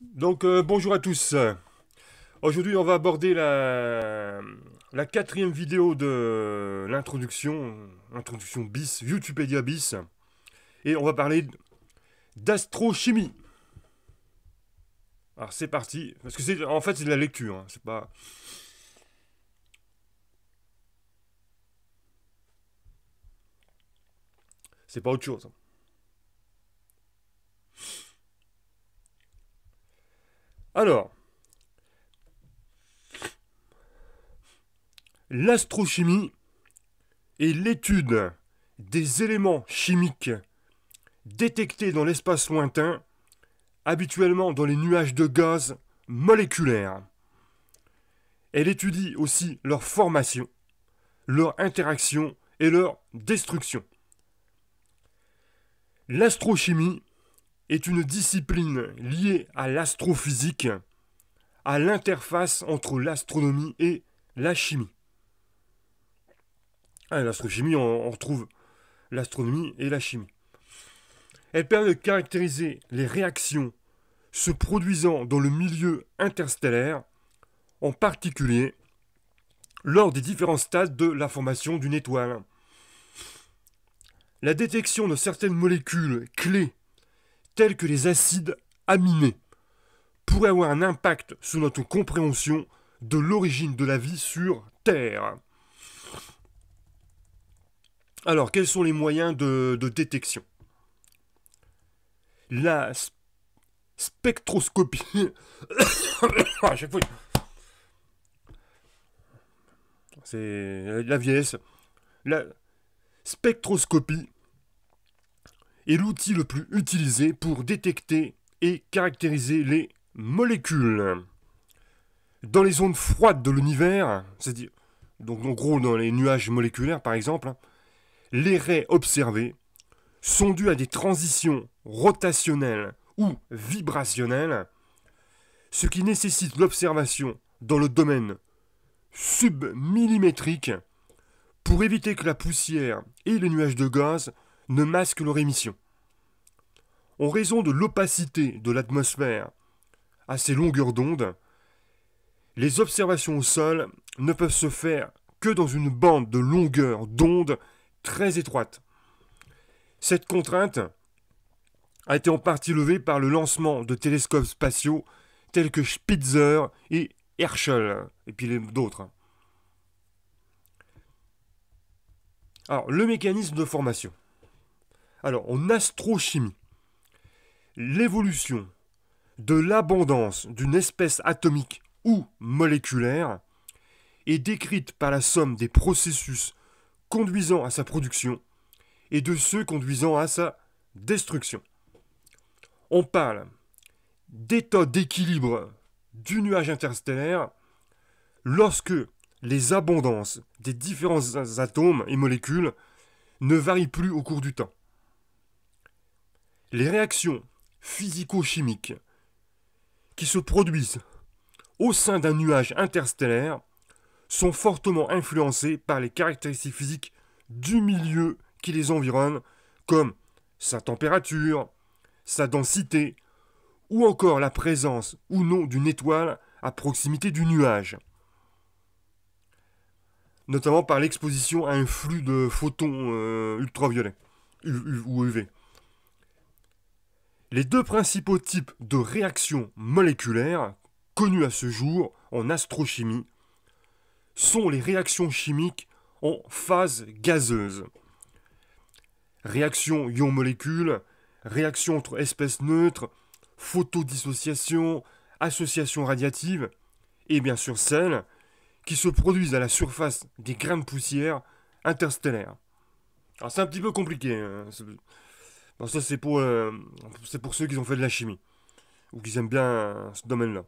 Bonjour à tous. Aujourd'hui, on va aborder la quatrième vidéo de l'introduction bis, Youtubepedia bis. Et on va parler d'astrochimie. Alors c'est parti, parce que en fait c'est de la lecture, hein, c'est pas autre chose. Alors, l'astrochimie est l'étude des éléments chimiques détectés dans l'espace lointain, habituellement dans les nuages de gaz moléculaires. Elle étudie aussi leur formation, leur interaction et leur destruction. L'astrochimie est une discipline liée à l'astrophysique, à l'interface entre l'astronomie et la chimie. L'astrochimie, on retrouve l'astronomie et la chimie. Elle permet de caractériser les réactions se produisant dans le milieu interstellaire, en particulier lors des différents stades de la formation d'une étoile. La détection de certaines molécules clés, telles que les acides aminés, pourrait avoir un impact sur notre compréhension de l'origine de la vie sur Terre. Alors, quels sont les moyens de détection? La spectroscopie. À chaque fois, c'est la vieillesse. La spectroscopie est l'outil le plus utilisé pour détecter et caractériser les molécules. Dans les zones froides de l'univers, c'est-à-dire, donc en gros dans les nuages moléculaires par exemple, les raies observées sont dues à des transitions rotationnelles ou vibrationnelles, ce qui nécessite l'observation dans le domaine submillimétrique pour éviter que la poussière et les nuages de gaz ne masquent leur émission. En raison de l'opacité de l'atmosphère à ces longueurs d'onde, les observations au sol ne peuvent se faire que dans une bande de longueur d'onde très étroite. Cette contrainte a été en partie levée par le lancement de télescopes spatiaux tels que Spitzer et Herschel, et puis d'autres. Alors, le mécanisme de formation. Alors, en astrochimie, l'évolution de l'abondance d'une espèce atomique ou moléculaire est décrite par la somme des processus conduisant à sa production et de ceux conduisant à sa destruction. On parle d'état d'équilibre du nuage interstellaire lorsque les abondances des différents atomes et molécules ne varient plus au cours du temps. Les réactions physico-chimiques qui se produisent au sein d'un nuage interstellaire sont fortement influencées par les caractéristiques physiques du milieu qui les environne, comme sa température, sa densité, ou encore la présence ou non d'une étoile à proximité du nuage, notamment par l'exposition à un flux de photons ultraviolets ou UV. Les deux principaux types de réactions moléculaires connus à ce jour en astrochimie sont les réactions chimiques en phase gazeuse. Réaction ion-molécule, réaction entre espèces neutres, photodissociation, association radiative, et bien sûr celles qui se produisent à la surface des grains de poussière interstellaires. Alors c'est un petit peu compliqué. Non, ça c'est pour ceux qui ont fait de la chimie ou qui aiment bien ce domaine-là.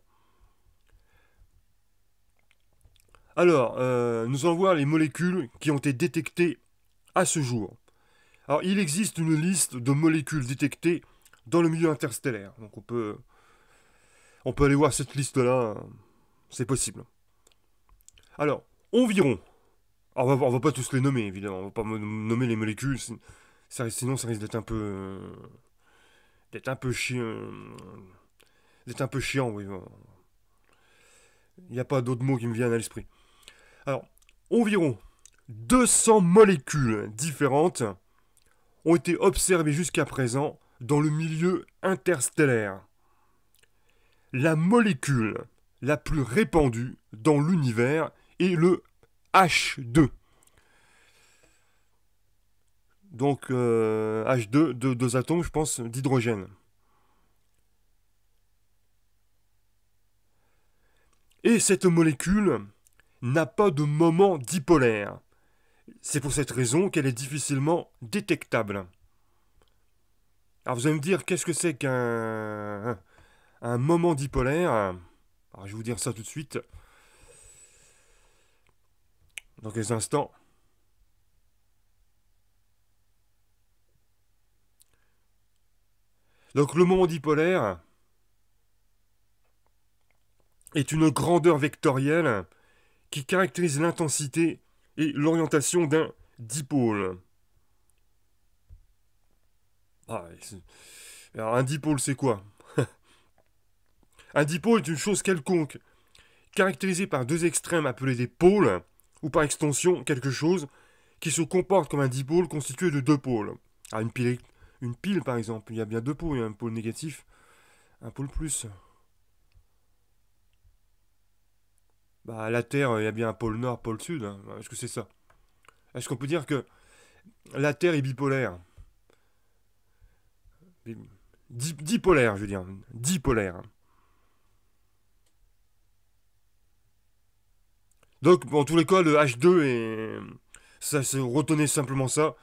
Alors, nous allons voir les molécules qui ont été détectées à ce jour. Alors, il existe une liste de molécules détectées dans le milieu interstellaire. Donc, on peut aller voir cette liste-là. C'est possible. Alors, environ. Alors, on va pas tous les nommer, évidemment. On va pas nommer les molécules. Sinon, ça risque d'être un peu chiant. C'est un peu chiant, oui. Il n'y a pas d'autres mots qui me viennent à l'esprit. Alors, environ 200 molécules différentes ont été observées jusqu'à présent dans le milieu interstellaire. La molécule la plus répandue dans l'univers est le H2. Donc H2, deux atomes, je pense, d'hydrogène. Et cette molécule n'a pas de moment dipolaire. C'est pour cette raison qu'elle est difficilement détectable. Alors vous allez me dire, qu'est-ce que c'est qu'un un moment dipolaire? Alors je vais vous dire ça tout de suite, dans quelques instants. Donc le moment dipolaire est une grandeur vectorielle qui caractérise l'intensité et l'orientation d'un dipôle. Ah, alors un dipôle c'est quoi? Un dipôle est une chose quelconque, caractérisée par deux extrêmes appelés des pôles, ou par extension quelque chose qui se comporte comme un dipôle constitué de deux pôles. Ah, une pile par exemple, il y a bien deux pôles, il y a un pôle négatif, un pôle plus. Bah, la Terre, il y a bien un pôle nord, pôle sud. Hein. Est-ce que c'est ça? Est-ce qu'on peut dire que la Terre est bipolaire? Dipolaire, je veux dire. Dipolaire. Donc, en tous les cas, le H2 est. Ça, retenez simplement ça,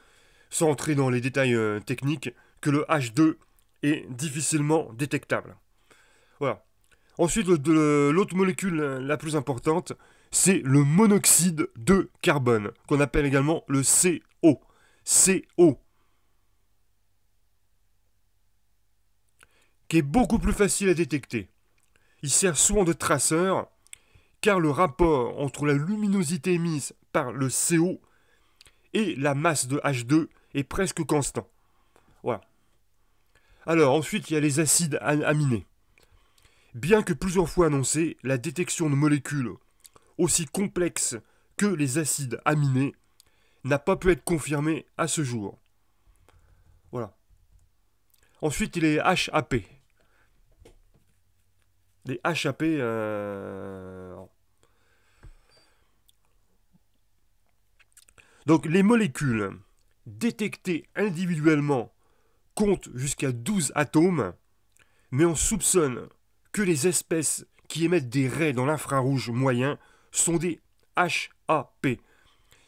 sans entrer dans les détails techniques, que le H2 est difficilement détectable. Voilà. Ensuite, l'autre molécule la plus importante, c'est le monoxyde de carbone, qu'on appelle également le CO. CO. Qui est beaucoup plus facile à détecter. Il sert souvent de traceur, car le rapport entre la luminosité émise par le CO et la masse de H2 est presque constant. Voilà. Alors, ensuite, il y a les acides aminés. Bien que plusieurs fois annoncée, la détection de molécules aussi complexes que les acides aminés n'a pas pu être confirmée à ce jour. Voilà. Ensuite, il y a les HAP. Les HAP, donc les molécules détectées individuellement comptent jusqu'à 12 atomes, mais on soupçonne que les espèces qui émettent des raies dans l'infrarouge moyen sont des HAP,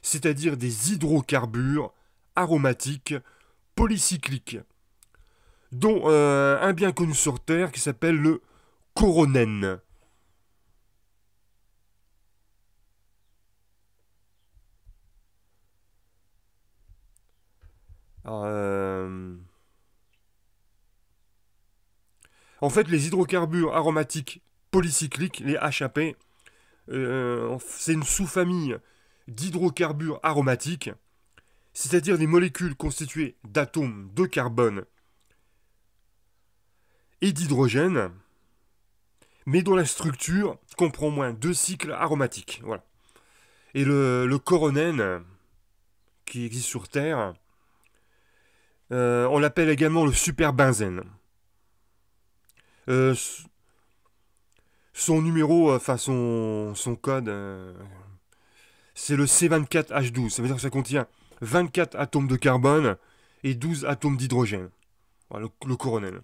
c'est-à-dire des hydrocarbures aromatiques polycycliques, dont un bien connu sur Terre qui s'appelle le coronène. En fait, les hydrocarbures aromatiques polycycliques, les HAP, c'est une sous-famille d'hydrocarbures aromatiques, c'est-à-dire des molécules constituées d'atomes de carbone et d'hydrogène, mais dont la structure comprend au moins deux cycles aromatiques. Voilà. Et le coronène, qui existe sur Terre, on l'appelle également le superbenzène. Son numéro, enfin son code, c'est le C24H12. Ça veut dire que ça contient 24 atomes de carbone et 12 atomes d'hydrogène. Voilà, le coronène.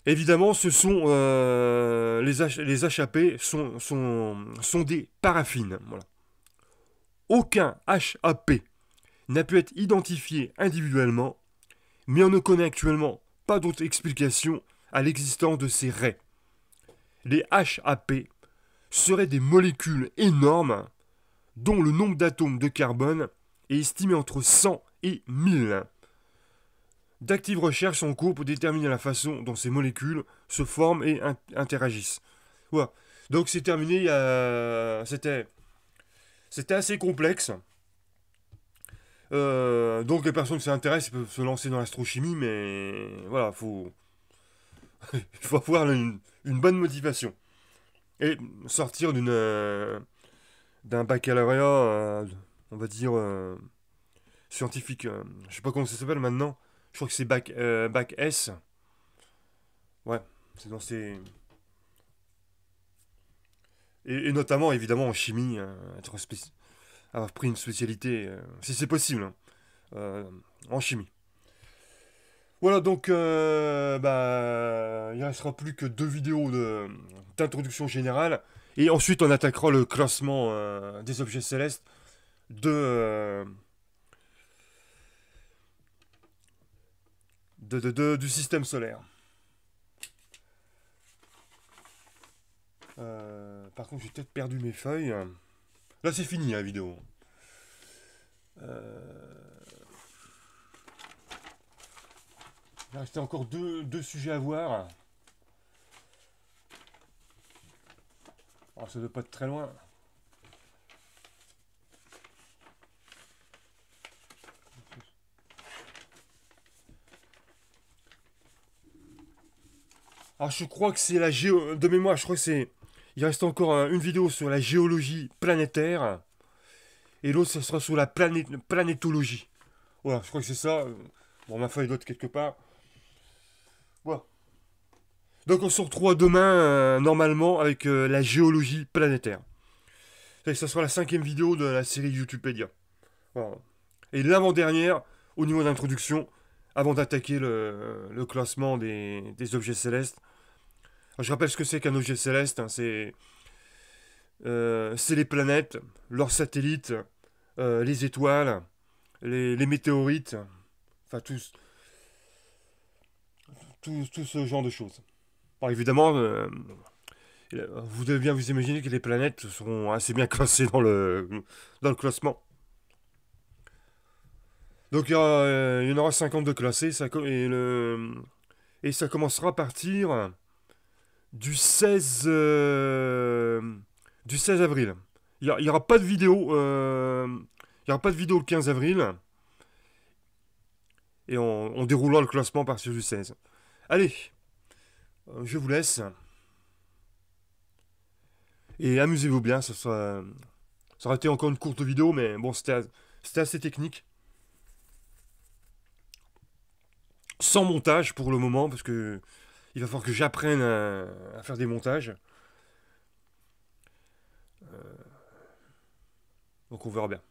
Évidemment, ce sont les HAP sont des paraffines. Voilà. Aucun HAP n'a pu être identifié individuellement, mais on ne connaît actuellement pas d'autre explication à l'existence de ces raies. Les HAP seraient des molécules énormes dont le nombre d'atomes de carbone est estimé entre 100 et 1000. D'actives recherches sont en cours pour déterminer la façon dont ces molécules se forment et interagissent. Voilà. Donc c'est terminé. C'était assez complexe. Donc les personnes qui s'intéressent peuvent se lancer dans l'astrochimie, mais voilà, faut Il faut avoir une bonne motivation. Et sortir d'un baccalauréat, on va dire, scientifique. Je sais pas comment ça s'appelle maintenant. Je crois que c'est bac S. Ouais, c'est dans ces. Et notamment, évidemment, en chimie, avoir pris une spécialité, si c'est possible, hein, euh, en chimie. Voilà, donc, il ne restera plus que deux vidéos d'introduction générale. Et ensuite, on attaquera le classement des objets célestes de, euh, du système solaire. Par contre, j'ai peut-être perdu mes feuilles. Là, c'est fini la vidéo. Il restait encore deux sujets à voir. Alors, ça ne doit pas être très loin. Alors, je crois que c'est la géo... De mémoire, je crois que c'est... Il reste encore une vidéo sur la géologie planétaire. Et l'autre, ce sera sur la planétologie. Voilà, je crois que c'est ça. Bon, ma feuille doit être quelque part. Voilà. Donc, on se retrouve demain, normalement, avec la géologie planétaire. Ça sera la cinquième vidéo de la série YouTubepedia. Voilà. Et l'avant-dernière, au niveau d'introduction, avant d'attaquer le classement des objets célestes. Alors, je rappelle ce que c'est qu'un objet céleste. Hein, c'est les planètes, leurs satellites, les étoiles, les météorites, enfin tout ce genre de choses. Alors évidemment, vous devez bien vous imaginer que les planètes seront assez bien classées dans le classement. Donc il y en aura 52 classés, et ça commencera à partir du 16, du 16 avril. Il y aura pas de vidéo. Il y aura pas de vidéo le 15 avril. Et on déroulera le classement à partir du 16. Allez, je vous laisse. Et amusez-vous bien. Ça aurait été encore une courte vidéo, mais bon, c'était assez technique. Sans montage pour le moment, parce que il va falloir que j'apprenne à faire des montages. Donc on verra bien.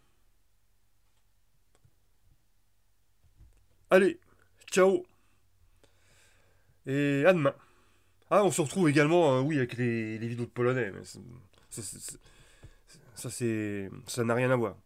Allez, ciao et à demain. Ah, on se retrouve également, oui, avec les vidéos de polonais. Mais ça n'a rien à voir.